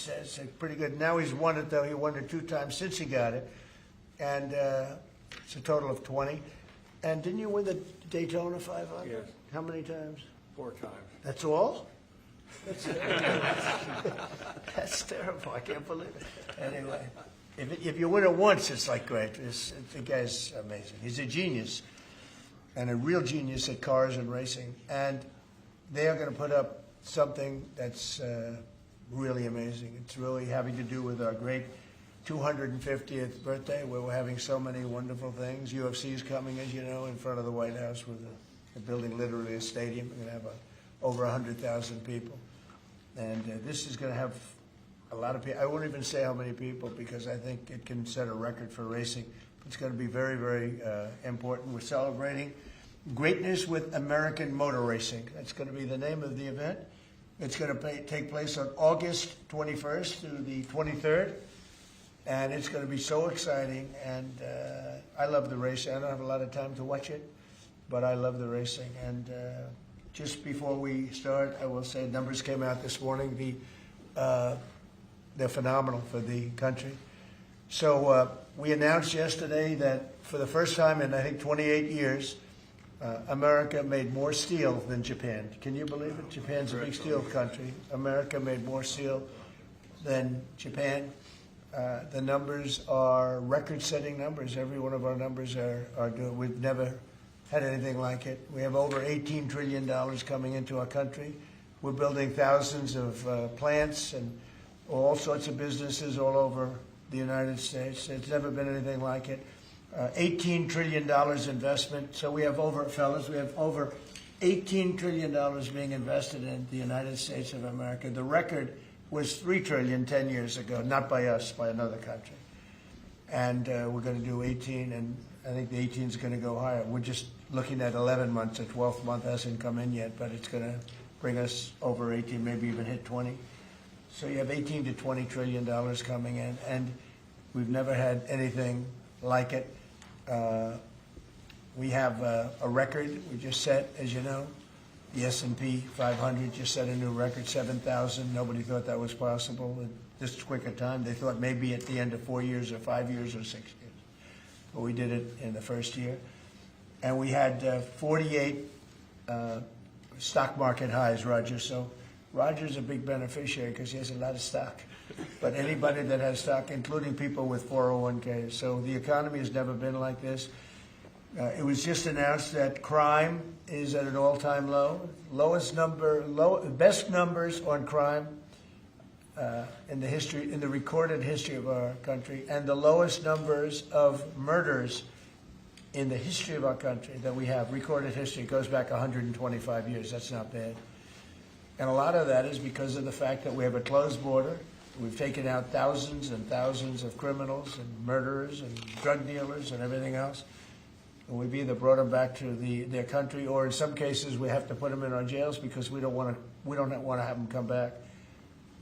It's pretty good. Now he's won it, though. He won it 2 times since he got it. And it's a total of 20. And didn't you win the Daytona 500? Yes. How many times? 4 times. That's all? That's terrible. I can't believe it. Anyway, if you win it once, it's like great. The guy's amazing. He's a genius, and a real genius at cars and racing. And they are going to put up something that's really amazing. It's really having to do with our great 250th birthday, where we're having so many wonderful things. UFC is coming, as you know, in front of the White House, with a building literally a stadium. We're going to have over 100,000 people. And this is going to have a lot of people. I won't even say how many people, because I think it can set a record for racing. It's going to be very, very important. We're celebrating Greatness with American Motor Racing. That's going to be the name of the event. It's going to take place on August 21st through the 23rd. And it's going to be so exciting. And I love the racing. I don't have a lot of time to watch it, but I love the racing. And just before we start, I will say numbers came out this morning. They're phenomenal for the country. So we announced yesterday that for the first time in, I think, 28 years, America made more steel than Japan. Can you believe it? Japan's a big steel country. America made more steel than Japan. The numbers are record-setting numbers. Every one of our numbers are good. We've never had anything like it. We have over $18 trillion coming into our country. We're building thousands of plants and all sorts of businesses all over the United States. It's never been anything like it. $18 trillion investment. So we have over, fellas, we have over $18 trillion being invested in the United States of America. The record was $3 trillion 10 years ago, not by us, by another country. And we're going to do 18, and I think the 18 is going to go higher. We're just looking at 11 months. The 12th month hasn't come in yet, but it's going to bring us over 18, maybe even hit 20. So you have 18 to $20 trillion coming in, and we've never had anything like it. We have a record we just set, as you know. The S&P 500 just set a new record, 7,000. Nobody thought that was possible in this quick a time. They thought maybe at the end of 4 years or 5 years or 6 years. But we did it in the first year. And we had 48 stock market highs, Roger. So Roger's a big beneficiary because he has a lot of stock. But anybody that has stock, including people with 401ks. So the economy has never been like this. It was just announced that crime is at an all-time low. Best numbers on crime in the recorded history of our country, and the lowest numbers of murders in the history of our country that we have. Recorded history goes back 125 years. That's not bad. And a lot of that is because of the fact that we have a closed border. We've taken out thousands and thousands of criminals and murderers and drug dealers and everything else. And we've either brought them back to their country, or in some cases we have to put them in our jails because we don't want to have them come back.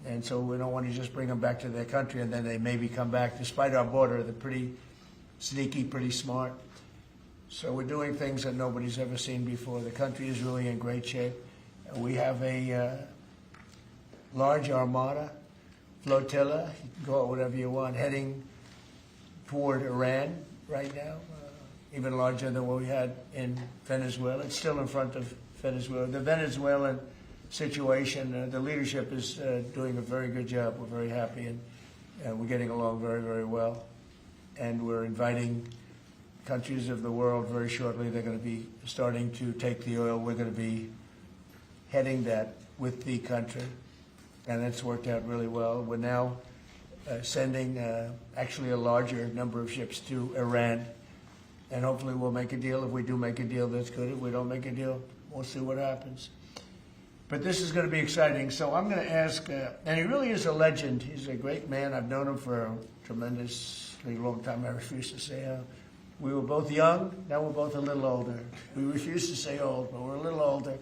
And so we don't want to just bring them back to their country and then they maybe come back. Despite our border, they're pretty sneaky, pretty smart. So we're doing things that nobody's ever seen before. The country is really in great shape. We have a large armada, flotilla, you can call it whatever you want, heading toward Iran right now, even larger than what we had in Venezuela. It's still in front of Venezuela. The Venezuelan situation, the leadership is doing a very good job. We're very happy, and we're getting along very, very well. And we're inviting countries of the world very shortly. They're going to be starting to take the oil. We're going to be heading that with the country, and it's worked out really well. We're now sending actually a larger number of ships to Iran, and hopefully we'll make a deal. If we do make a deal, that's good. If we don't make a deal, we'll see what happens. But this is going to be exciting. So I'm going to ask, and he really is a legend. He's a great man. I've known him for a tremendously long time. I refuse to say we were both young. Now we're both a little older. We refuse to say old, but we're a little older.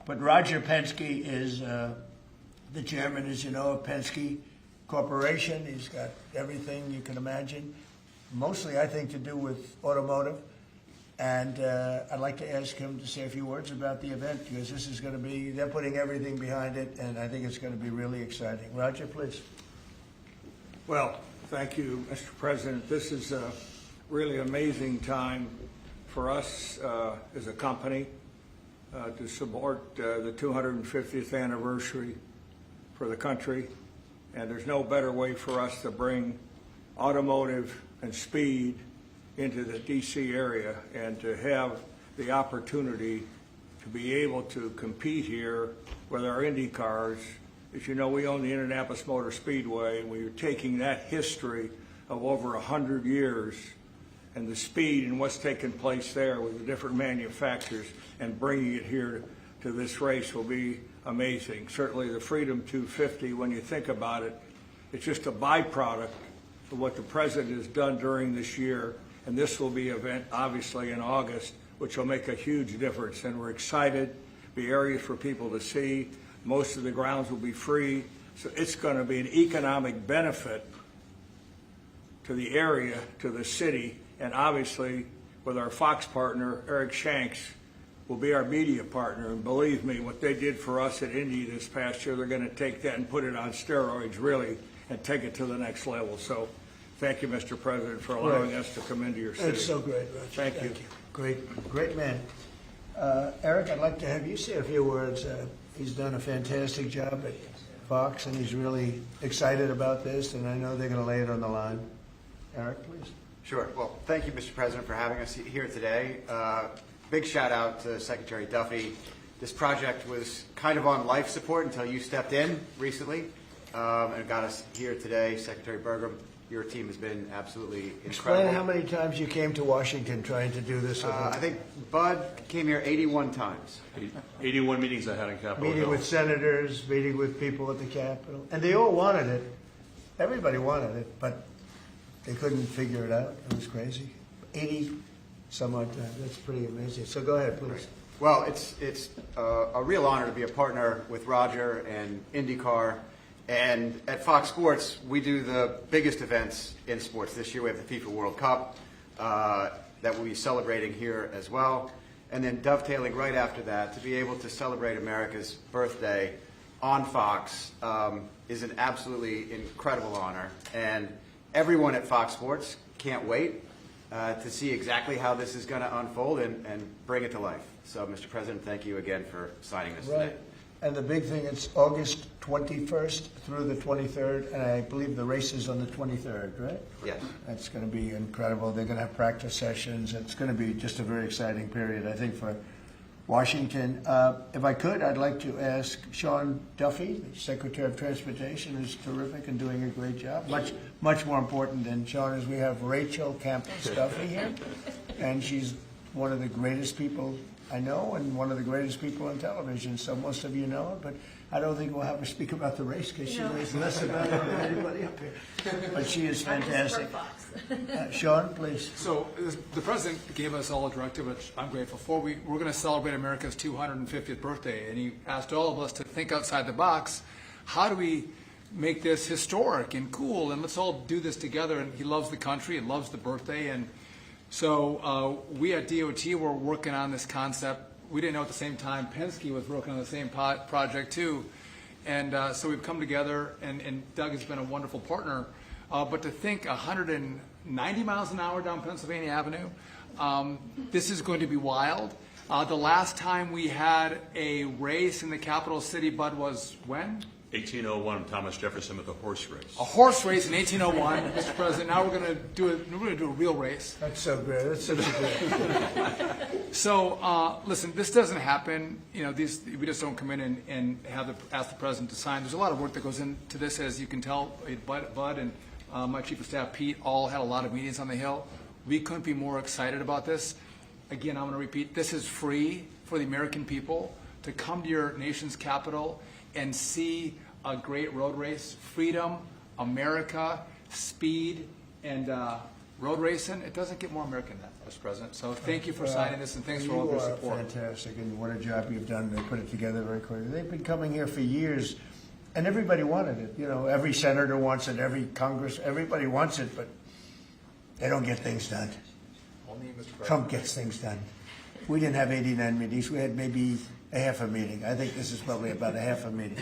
But Roger Penske is the chairman, as you know, of Penske Corporation. He's got everything you can imagine, mostly, I think, to do with automotive. And I'd like to ask him to say a few words about the event, because this is going to be, they're putting everything behind it, and I think it's going to be really exciting. Roger, please. Well, thank you, Mr. President. This is a really amazing time for us as a company to support the 250th anniversary for the country. And there's no better way for us to bring automotive and speed into the D.C. area and to have the opportunity to be able to compete here with our Indy cars. As you know, we own the Indianapolis Motor Speedway, and we're taking that history of over 100 years and the speed and what's taken place there with the different manufacturers and bringing it here to this race will be amazing. Certainly the Freedom 250, when you think about it, it's just a byproduct of what the President has done during this year, and this will be an event obviously in August, which will make a huge difference, and we're excited. Be areas for people to see. Most of the grounds will be free, so it's going to be an economic benefit to the area, to the city, and obviously with our Fox partner, Eric Shanks, will be our media partner. And believe me, what they did for us at Indy this past year, they're going to take that and put it on steroids, really, and take it to the next level. So thank you, Mr. President, for allowing us to come into your city. It's so great, Roger. Thank you. Great man. Eric, I'd like to have you say a few words. He's done a fantastic job at Fox, and he's really excited about this, and I know they're going to lay it on the line. Eric, please. Sure. Well, thank you, Mr. President, for having us here today. Big shout out to Secretary Duffy. This project was kind of on life support until you stepped in recently and got us here today. Secretary Burgum, your team has been absolutely incredible. Explain how many times you came to Washington trying to do this. I think Bud came here 81 times. 81 meetings I had in Capitol Hill. Meeting with senators, meeting with people at the Capitol. And they all wanted it. Everybody wanted it, but they couldn't figure it out. It was crazy. 80 some odd times. That's pretty amazing. So go ahead, please. Well, it's a real honor to be a partner with Roger and IndyCar. And at Fox Sports, we do the biggest events in sports. This year we have the FIFA World Cup that we'll be celebrating here as well. And then dovetailing right after that, to be able to celebrate America's birthday on Fox is an absolutely incredible honor. And everyone at Fox Sports can't wait to see exactly how this is going to unfold and bring it to life. So, Mr. President, thank you again for signing this today. And the big thing, it's August 21st through the 23rd, and I believe the race is on the 23rd, right? Yes. That's going to be incredible. They're going to have practice sessions. It's going to be just a very exciting period, I think, for Washington. If I could, I'd like to ask Sean Duffy, the Secretary of Transportation, who's terrific and doing a great job. Much more important than Sean is we have Rachel Campos Duffy here, and she's one of the greatest people I know and one of the greatest people on television, so most of you know her, but I don't think we'll have her speak about the race because she knows less about it than anybody up here. But she is fantastic. Sean, please. So the President gave us all a directive, which I'm grateful for. We're going to celebrate America's 250th birthday, and he asked all of us to think outside the box. How do we make this historic and cool, and let's all do this together? And he loves the country and loves the birthday, and so we at DOT were working on this concept. We didn't know at the same time Penske was working on the same project too. And so we've come together, and Doug has been a wonderful partner. But to think 190 miles an hour down Pennsylvania Avenue, this is going to be wild. The last time we had a race in the capital city, Bud, was when? 1801, Thomas Jefferson with a horse race. A horse race in 1801, Mr. President. Now we're going to do a real race. That's so great. That's such a great. So listen, this doesn't happen. You know, we just don't come in and ask the President to sign. There's a lot of work that goes into this, as you can tell. Bud and my Chief of Staff Pete all had a lot of meetings on the Hill. We couldn't be more excited about this. Again, I'm going to repeat: this is free for the American people to come to your nation's capital and see a great road race. Freedom, America, speed, and road racing. It doesn't get more American than that, Mr. President. So thank you for signing this, and thanks for all your support. Fantastic, and what a job you've done to put it together very quickly. They've been coming here for years, and everybody wanted it. You know, every senator wants it, every Congress, everybody wants it, but they don't get things done. Only Mr. President. Trump gets things done. We didn't have 89 meetings. We had maybe a half a meeting. I think this is probably about a half a meeting.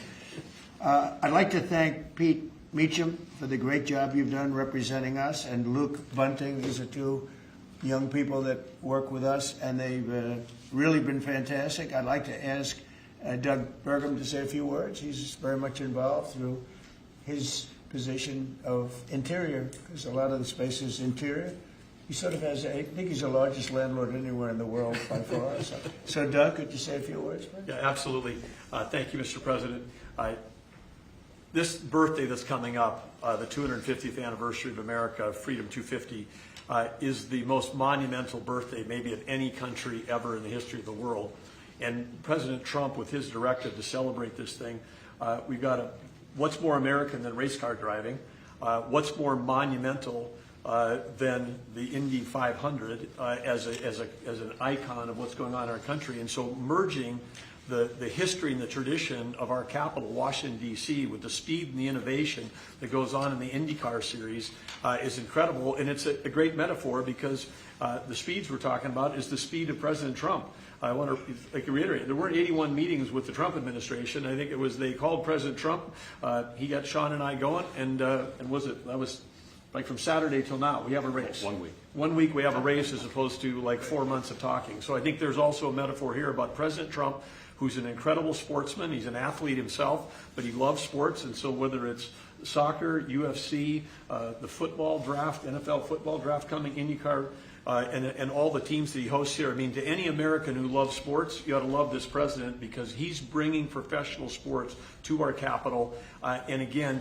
I'd like to thank Pete Meacham for the great job you've done representing us, and Luke Bunting. These are two young people that work with us, and they've really been fantastic. I'd like to ask Doug Burgum to say a few words. He's very much involved through his position of interior, because a lot of the space is interior. He sort of has, I think he's the largest landlord anywhere in the world by far. So Doug, could you say a few words, please? Yeah, absolutely. Thank you, Mr. President. This birthday that's coming up, the 250th anniversary of America, Freedom 250, is the most monumental birthday maybe of any country ever in the history of the world. And President Trump, with his directive to celebrate this thing, we've got what's more American than race car driving? What's more monumental than the Indy 500 as an icon of what's going on in our country? And so merging the history and the tradition of our capital, Washington, D.C., with the speed and the innovation that goes on in the IndyCar series is incredible. And it's a great metaphor, because the speeds we're talking about is the speed of President Trump. I want to reiterate, there weren't 81 meetings with the Trump administration. I think it was, they called President Trump. He got Sean and I going, and that was like from Saturday till now, we have a race. 1 week. 1 week we have a race, as opposed to like 4 months of talking. So I think there's also a metaphor here about President Trump, who's an incredible sportsman. He's an athlete himself, but he loves sports. And so whether it's soccer, UFC, the football draft, NFL football draft coming, IndyCar, and all the teams that he hosts here. I mean, to any American who loves sports, you ought to love this president, because he's bringing professional sports to our capital. And again,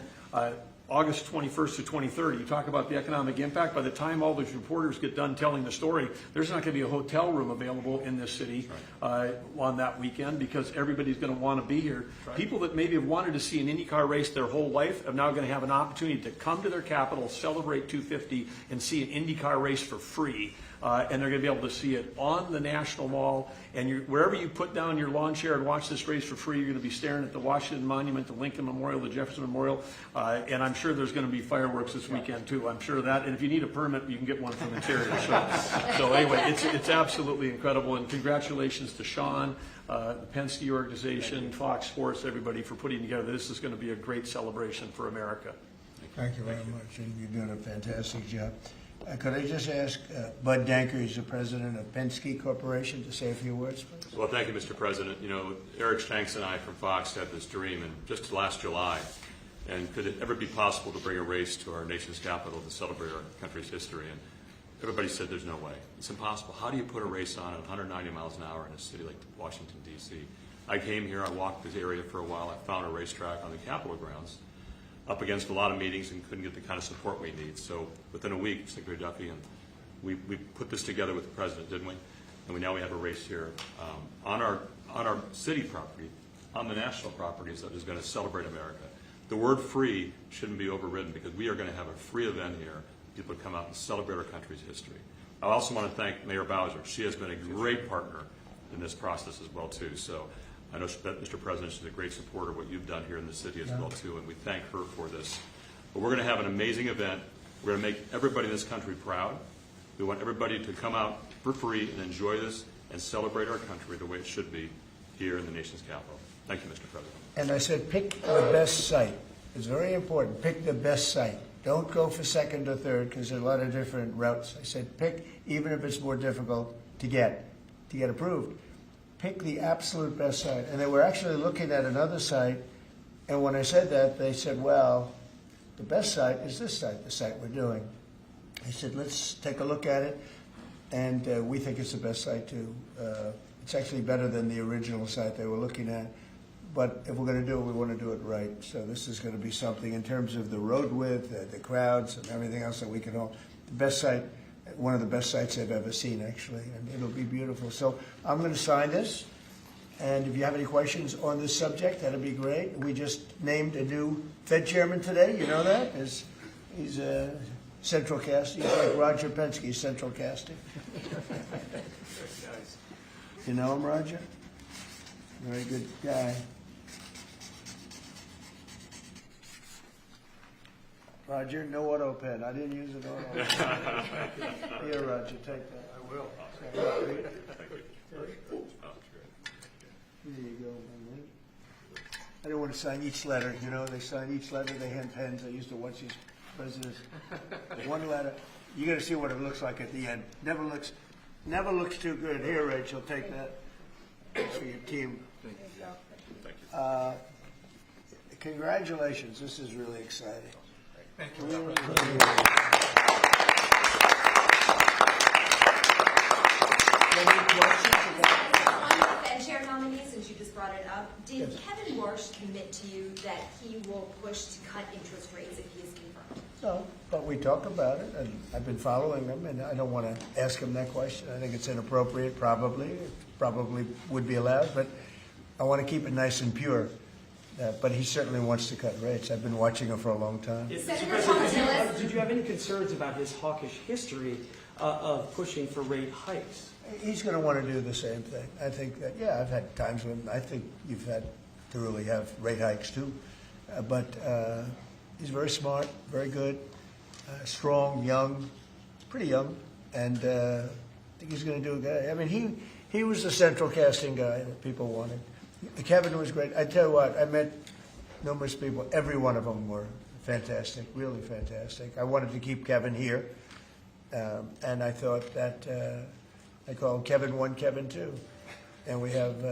August 21st to 23rd, you talk about the economic impact. By the time all those reporters get done telling the story, there's not going to be a hotel room available in this city on that weekend, because everybody's going to want to be here. Right. People that maybe have wanted to see an IndyCar race their whole life are now going to have an opportunity to come to their capital, celebrate 250, and see an IndyCar race for free. And they're going to be able to see it on the National Mall. And wherever you put down your lawn chair and watch this race for free, you're going to be staring at the Washington Monument, the Lincoln Memorial, the Jefferson Memorial. And I'm sure there's going to be fireworks this weekend, too. I'm sure of that. And if you need a permit, you can get one from Interior. So anyway, it's absolutely incredible. And congratulations to Sean, the Penske organization, Fox Sports, everybody for putting together. This is going to be a great celebration for America. Thank you very much, and you're doing a fantastic job. Could I just ask Bud Danker, who's the president of Penske Corporation, to say a few words, please? Well, thank you, Mr. President. You know, Eric Shanks and I from Fox had this dream, and just last July, and could it ever be possible to bring a race to our nation's capital to celebrate our country's history? And everybody said there's no way. It's impossible. How do you put a race on at 190 miles an hour in a city like Washington, D.C.? I came here, I walked this area for a while, I found a racetrack on the Capitol grounds, up against a lot of meetings, and couldn't get the kind of support we need. So within a week, Secretary Duffy and we put this together with the president, didn't we? And now we have a race here on our city property, on the national properties, that is going to celebrate America. The word free shouldn't be overridden, because we are going to have a free event here. People come out and celebrate our country's history. I also want to thank Mayor Bowser. She has been a great partner in this process as well, too. So I know, Mr. President, she's a great supporter of what you've done here in the city as well, too, and we thank her for this. But we're going to have an amazing event. We're going to make everybody in this country proud. We want everybody to come out for free and enjoy this and celebrate our country the way it should be here in the nation's capital. Thank you, Mr. President. And I said, pick the best site. It's very important. Pick the best site. Don't go for second or third, because there are a lot of different routes. I said, pick, even if it's more difficult to get approved. Pick the absolute best site. And they were actually looking at another site, and when I said that, they said, well, the best site is this site, the site we're doing. I said, let's take a look at it, and we think it's the best site too. It's actually better than the original site they were looking at, but if we're going to do it, we want to do it right. So this is going to be something in terms of the road width, the crowds, and everything else that we can all. The best site. One of the best sites I've ever seen, actually, and it'll be beautiful. So I'm going to sign this, and if you have any questions on this subject, that'd be great. We just named a new Fed chairman today. You know that? He's a central casting. He's like Roger Penske, central casting. You know him, Roger? Very good guy. Roger, no auto pen. I didn't use an auto pen. Here, Roger, take that. I will. There you go, my man. I didn't want to sign each letter, you know, they sign each letter, they hand pens, I used to watch these presidents. One letter, you gotta see what it looks like at the end. Never looks too good. Here, Rachel, take that for your team. Congratulations, this is really exciting. Thank you. Really, Any questions about- On the Fed chair nominee, since you just brought it up, did Kevin Warsh commit to you that he will push to cut interest rates if he is confirmed? No, but we talk about it, and I've been following them, and I don't want to ask him that question. I think it's inappropriate, probably. It probably would be allowed, but I want to keep it nice and pure. But he certainly wants to cut rates. I've been watching him for a long time. Senator President, did you have any concerns about his hawkish history of pushing for rate hikes? He's going to want to do the same thing. I think that, yeah, I've had times when I think you've had to really have rate hikes too. But he's very smart, very good, strong, young, pretty young, and I think he's going to do good. I mean, he was the central casting guy that people wanted. Kevin was great. I tell you what, I met numerous people. Every one of them were fantastic, really fantastic. I wanted to keep Kevin here, and I thought that I called Kevin 1, Kevin 2. And we have,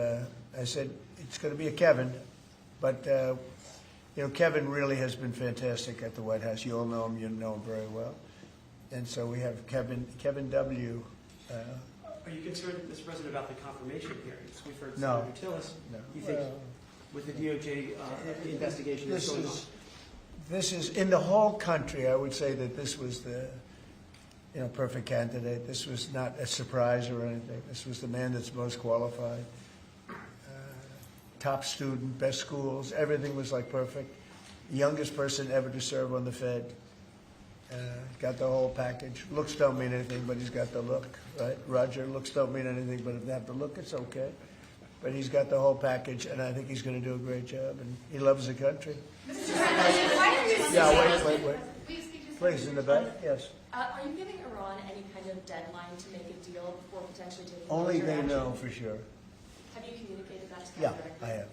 I said, it's going to be a Kevin, but you know, Kevin really has been fantastic at the White House. You all know him. You know him very well. And so we have Kevin W. Are you concerned, Mr. President, about the confirmation hearings? We've heard No. Senator Tillis. No. You think with the DOJ investigation that's going on? This is, in the whole country, I would say that this was the, you know, perfect candidate. This was not a surprise or anything. This was the man that's most qualified. Top student, best schools, everything was like perfect. Youngest person ever to serve on the Fed. Got the whole package. Looks don't mean anything, but he's got the look, right? Roger, looks don't mean anything, but if they have the look, it's okay. But he's got the whole package, and I think he's going to do a great job, and he loves the country. Mr. President, why don't you Yeah, wait. Will you speak to Please, in the back, yes. Are you giving Iran any kind of deadline to make a deal before potentially taking Only major they action? know for sure. Have you communicated that to them Yeah, directly? I have.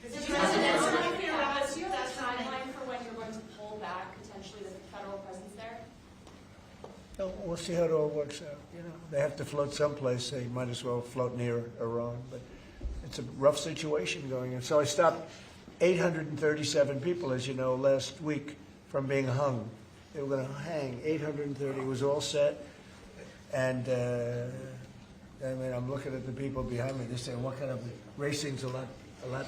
Mr. President, do you have a timeline for when you're going to pull back potentially the federal presence there? No, we'll see how it all works out. You know, they have to float someplace. They might as well float near Iran. But it's a rough situation going on. So I stopped 837 people, as you know, last week from being hung. They were going to hang 830. It was all set. And I mean, I'm looking at the people behind me. They're saying, "What kind of racing's a lot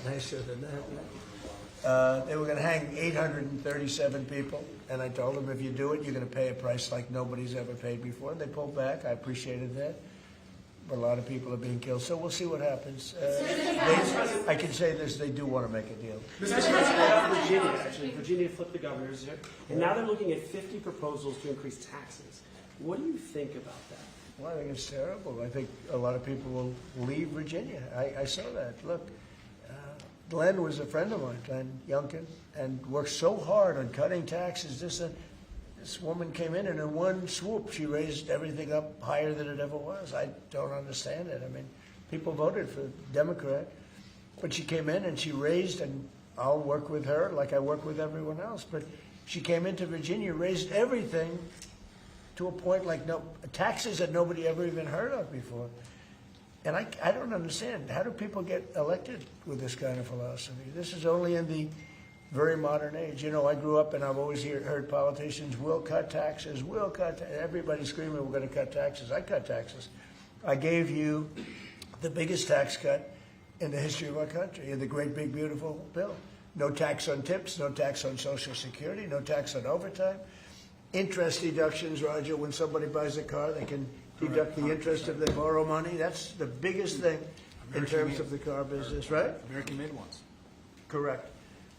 nicer than that?" They were going to hang 837 people, and I told them, if you do it, you're going to pay a price like nobody's ever paid before. They pulled back. I appreciated that. But a lot of people are being killed, so we'll see what happens. I can say this, they do want to make a deal. Mr. President, Virginia, actually, Virginia flipped the governors here, and now they're looking at 50 proposals to increase taxes. What do you think about that? Well, I think it's terrible. I think a lot of people will leave Virginia. I saw that. Look, Glenn was a friend of mine, Glenn Youngkin, and worked so hard on cutting taxes. This woman came in, and in one swoop, she raised everything up higher than it ever was. I don't understand it. I mean, people voted for Democrat, but she came in and she raised, and I'll work with her like I work with everyone else, but she came into Virginia, raised everything to a point like taxes that nobody ever even heard of before. And I don't understand. How do people get elected with this kind of philosophy? This is only in the very modern age. You know, I grew up and I've always heard politicians will cut taxes, will cut everybody screaming, we're going to cut taxes. I cut taxes. I gave you the biggest tax cut in the history of our country, in the great big beautiful bill. No tax on tips, no tax on Social Security, no tax on overtime. Interest deductions, Roger, when somebody buys a car, they can deduct the interest if they borrow money. That's the biggest thing in terms of the car business, right? American-made ones. Correct.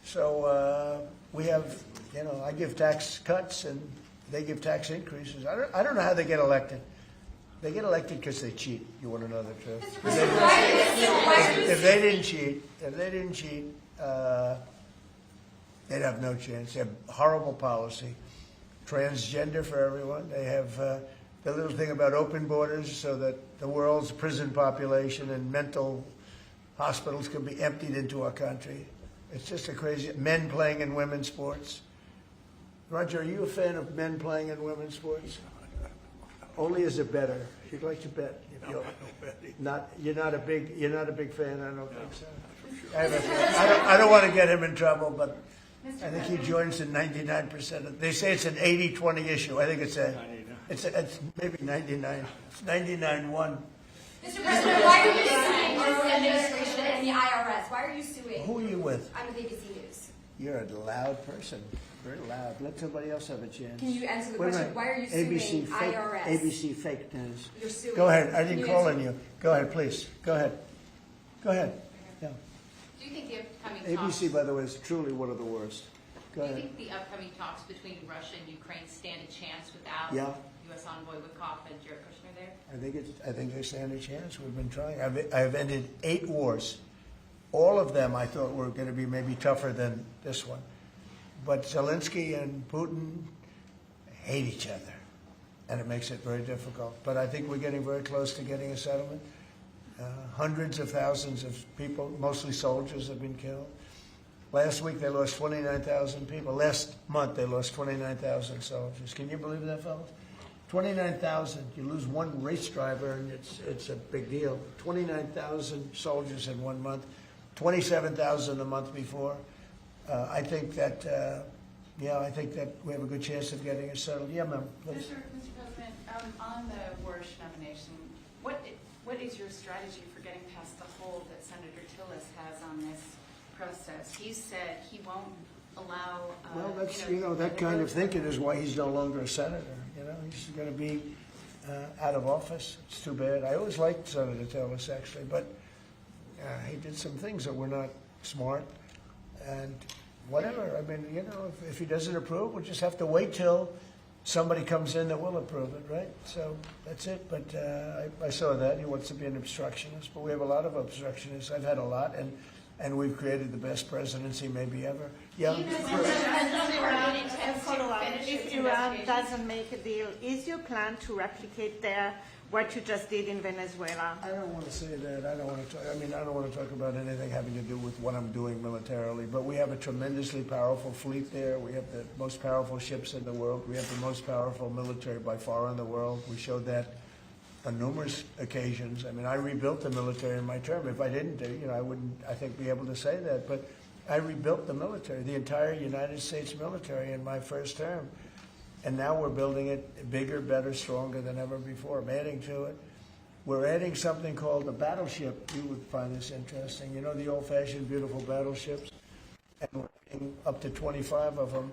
So we have, you know, I give tax cuts and they give tax increases. I don't know how they get elected. They get elected because they cheat. You want to know the truth? If they didn't cheat, they'd have no chance. They have horrible policy. Transgender for everyone. They have the little thing about open borders so that the world's prison population and mental hospitals can be emptied into our country. It's just a crazy, men playing in women's sports. Roger, are you a fan of men playing in women's sports? Only as a bettor. You'd like to bet. If you're not a big fan, I don't think so. I don't want to get him in trouble, but I think he joins in 99% of, they say it's an 80-20 issue. I think it's maybe 99. It's 99-1. Mr. President, why are you suing the administration and the IRS? Why are you suing? Who are you with? I'm with ABC News. You're a loud person. Very loud. Let somebody else have a chance. Can you answer the Wait a question? minute. Why are you suing ABC fake, IRS? ABC fake news. You're suing. Go ahead. I Can didn't you call answer? on you. Go ahead, please. Go ahead. Go ahead. Yeah. Do you think the upcoming talks? ABC, by the way, is truly one of the worst. Go Do you ahead. think the upcoming talks between Russia and Ukraine stand a chance without Yeah. U.S. envoy Witkoff and Jared Kushner there? I think they stand a chance. We've been trying. I've ended 8 wars. All of them I thought were going to be maybe tougher than this one. But Zelensky and Putin hate each other, and it makes it very difficult. But I think we're getting very close to getting a settlement. Hundreds of thousands of people, mostly soldiers, have been killed. Last week they lost 29,000 people. Last month they lost 29,000 soldiers. Can you believe that, fellas? 29,000. You lose one race driver, and it's a big deal. 29,000 soldiers in 1 month. 27,000 the month before. I think that we have a good chance of getting it settled. Yeah, ma'am. Please. Mr. President, on the Warsh nomination, what is your strategy for getting past the hold that Senator Tillis has on this process? He said he won't allow. Well, that's that kind of thinking is why he's no longer a senator. He's going to be out of office. It's too bad. I always liked Senator Tillis actually, but he did some things that were not smart. And whatever. I mean, if he doesn't approve, we'll just have to wait till somebody comes in that will approve it, right? So that's it. But I saw that. He wants to be an obstructionist, but we have a lot of obstructionists. I've had a lot, and we've created the best presidency maybe ever. Yeah. If Iran doesn't make a deal, is your plan to replicate there what you just did in Venezuela? I don't want to say that. I don't want to talk about anything having to do with what I'm doing militarily. But we have a tremendously powerful fleet there. We have the most powerful ships in the world. We have the most powerful military by far in the world. We showed that on numerous occasions. I mean, I rebuilt the military in my term. If I didn't, I wouldn't, I think, be able to say that. But I rebuilt the military, the entire United States military in my first term. And now we're building it bigger, better, stronger than ever before. I'm adding to it. We're adding something called a battleship. You would find this interesting. You know the old-fashioned, beautiful battleships? And we're adding up to 25 of them.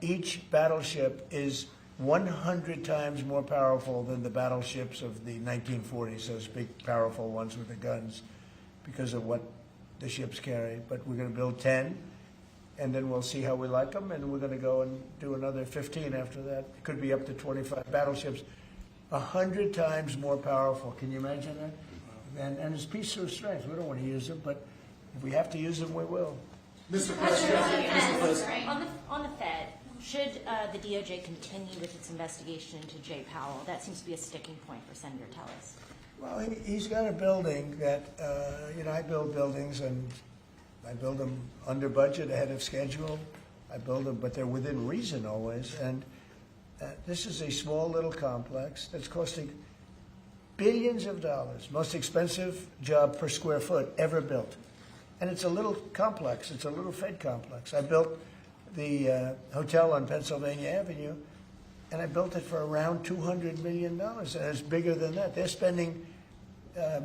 Each battleship is 100 times more powerful than the battleships of the 1940s, those big, powerful ones with the guns, because of what the ships carry. But we're going to build 10. And then we'll see how we like them, and we're going to go and do another 15 after that. It could be up to 25 battleships, 100 times more powerful. Can you imagine that? And it's peace through strength. We don't want to use them, but if we have to use them, we will. Mr. President, on the Fed, should the DOJ continue with its investigation into Jay Powell? That seems to be a sticking point for Senator Tillis. Well, he's got a building that, I build buildings, and I build them under budget, ahead of schedule. I build them, but they're within reason always. And this is a small little complex that's costing billions of dollars. Most expensive job per square foot ever built. And it's a little complex. It's a little Fed complex. I built the hotel on Pennsylvania Avenue, and I built it for around $200 million. And it's bigger than that. They're spending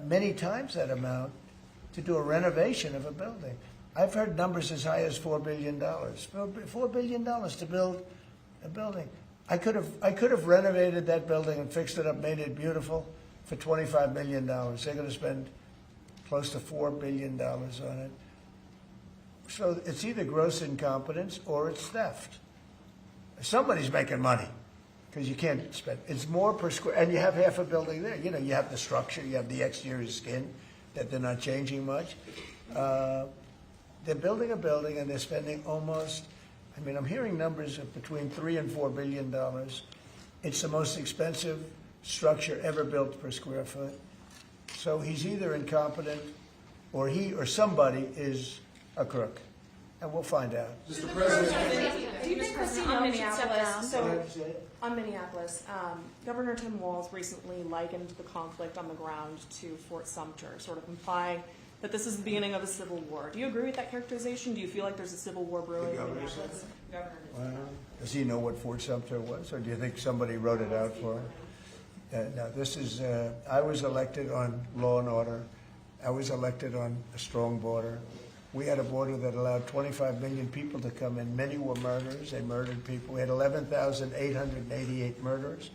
many times that amount to do a renovation of a building. I've heard numbers as high as $4 billion. $4 billion to build a building. I could have renovated that building and fixed it up, made it beautiful for $25 million. They're going to spend close to $4 billion on it. So it's either gross incompetence or it's theft. Somebody's making money, because you can't spend. It's more per square, and you have half a building there. You have the structure, you have the exterior skin that they're not changing much. They're building a building, and they're spending almost, I'm hearing numbers of between $3 and $4 billion. It's the most expensive structure ever built per square foot. So he's either incompetent, or he or somebody is a crook. and we'll find out. Mr. President. Do you think Christine On should step down? Minneapolis, On Minneapolis, Governor Tim Walz recently likened the conflict on the ground to Fort Sumter, sort of implying that this is the beginning of a civil war. Do you agree with that characterization? Do you feel like there's a civil war brewing in Minneapolis? Governor did. Well, does he know what Fort Sumter was, or do you think somebody wrote it out for him? No, this is, I was elected on law and order. I was elected on a strong border. We had a border that allowed 25 million people to come in. Many were murderers. They murdered people. We had 11,888 murderers.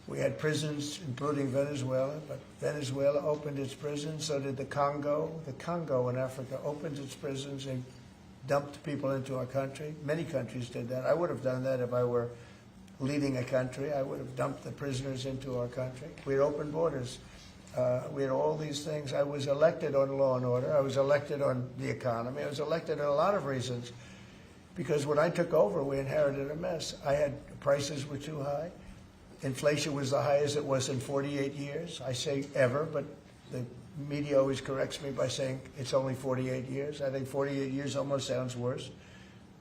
We had prisons, including Venezuela, but Venezuela opened its prisons. So did the Congo. The Congo in Africa opened its prisons and dumped people into our country. Many countries did that. I would have done that if I were leading a country. I would have dumped the prisoners into our country. We had open borders. We had all these things. I was elected on law and order. I was elected on the economy. I was elected on a lot of reasons. Because when I took over, we inherited a mess. Prices were too high. Inflation was the highest it was in 48 years. I say ever, but the media always corrects me by saying it's only 48 years. I think 48 years almost sounds worse.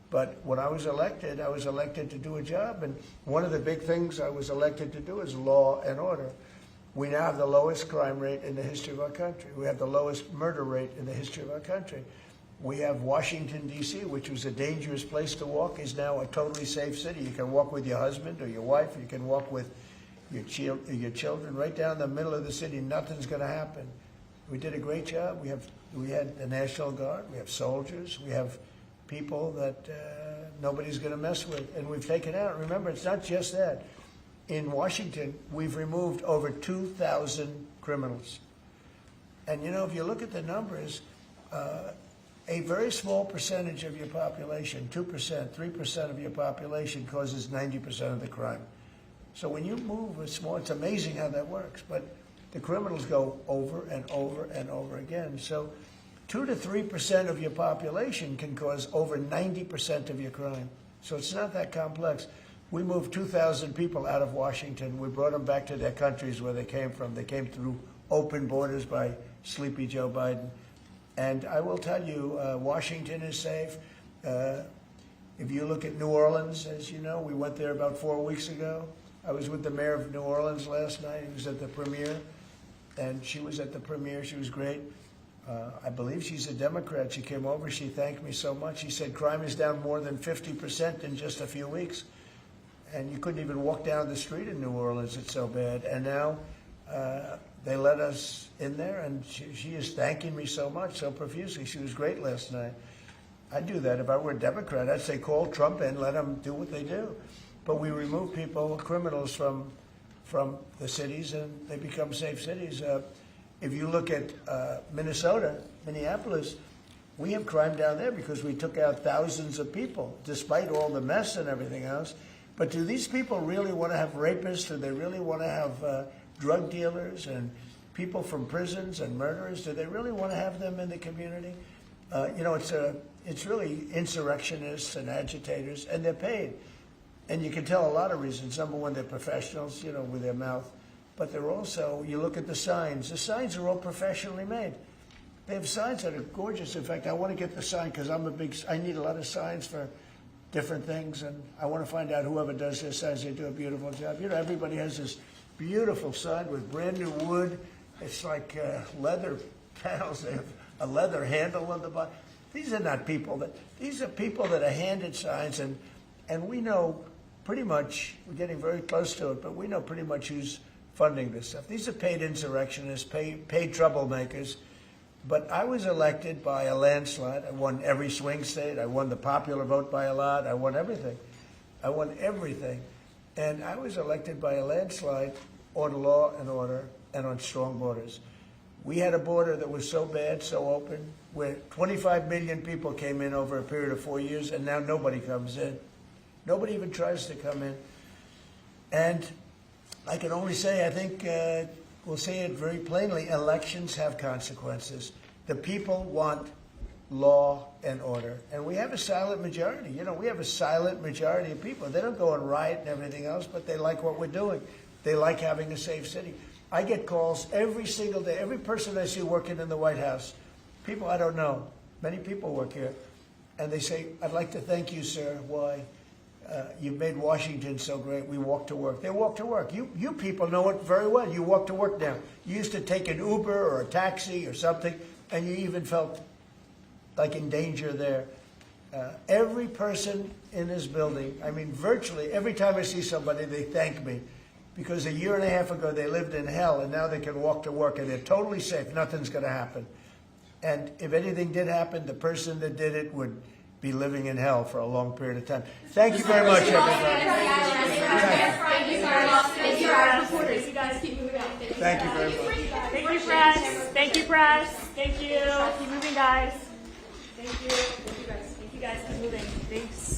But when I was elected to do a job. And one of the big things I was elected to do is law and order. We now have the lowest crime rate in the history of our country. We have the lowest murder rate in the history of our country. We have Washington, D.C., which was a dangerous place to walk, is now a totally safe city. You can walk with your husband or your wife. You can walk with your children right down the middle of the city. Nothing's going to happen. We did a great job. We had the National Guard. We have soldiers. We have people that nobody's going to mess with. And we've taken out. Remember, it's not just that. In Washington, we've removed over 2,000 criminals. And, you know, if you look at the numbers, a very small percentage of your population, 2%, 3% of your population causes 90% of the crime. So when you move a small, it's amazing how that works. But the criminals go over and over and over again. So 2 to 3% of your population can cause over 90% of your crime. So it's not that complex. We moved 2,000 people out of Washington. We brought them back to their countries where they came from. They came through open borders by sleepy Joe Biden. And I will tell you, Washington is safe. If you look at New Orleans, as you know, we went there about 4 weeks ago. I was with the mayor of New Orleans last night. He was at the premiere, and she was at the premiere. She was great. I believe she's a Democrat. She came over. She thanked me so much. She said crime is down more than 50% in just a few weeks. And you couldn't even walk down the street in New Orleans. It's so bad. And now they let us in there, and she is thanking me so much, so profusely. She was great last night. I'd do that if I were a Democrat. I'd say call Trump in, let them do what they do. But we remove people, criminals, from the cities, and they become safe cities. If you look at Minnesota, Minneapolis, we have crime down there because we took out thousands of people, despite all the mess and everything else. But do these people really want to have rapists? Do they really want to have drug dealers and people from prisons and murderers? Do they really want to have them in the community? You know, it's really insurrectionists and agitators, and they're paid. And you can tell a lot of reasons. Number one, they're professionals, you know, with their mouth. But they're also, you look at the signs. The signs are all professionally made. They have signs that are gorgeous. In fact, I want to get the sign because I need a lot of signs for different things, and I want to find out whoever does their signs, they do a beautiful job. You know, everybody has this beautiful sign with brand new wood. It's like leather panels. They have a leather handle on the bottom. These are not people these are people that are handed signs, and we know pretty much, we're getting very close to it, but we know pretty much who's funding this stuff. These are paid insurrectionists, paid troublemakers. But I was elected by a landslide. I won every swing state. I won the popular vote by a lot. I won everything. I won everything. And I was elected by a landslide on law and order and on strong borders. We had a border that was so bad, so open, where 25 million people came in over a period of 4 years, and now nobody comes in. Nobody even tries to come in. And I can only say, I think, we'll say it very plainly, elections have consequences. The people want law and order. And we have a silent majority. You know, we have a silent majority of people. They don't go and riot and everything else, but they like what we're doing. They like having a safe city. I get calls every single day. Every person I see working in the White House, people I don't know, many people work here, and they say, "I'd like to thank you, sir. Why? You've made Washington so great. We walk to work." They walk to work. You people know it very well. You walk to work now. You used to take an Uber or a taxi or something, and you even felt like in danger there. Every person in this building, I mean, virtually every time I see somebody, they thank me. Because a year and a half ago, they lived in hell, and now they can walk to work, and they're totally safe. Nothing's going to happen. And if anything did happen, the person that did it would be living in hell for a long period of time. Thank you very much, everybody. Reporters, you guys keep moving on. Thank you very much. Thank you, press. Thank you, press. Thank you. Keep moving, guys. Thank you. Thank you, guys. Thank you, guys. Keep moving. Thanks.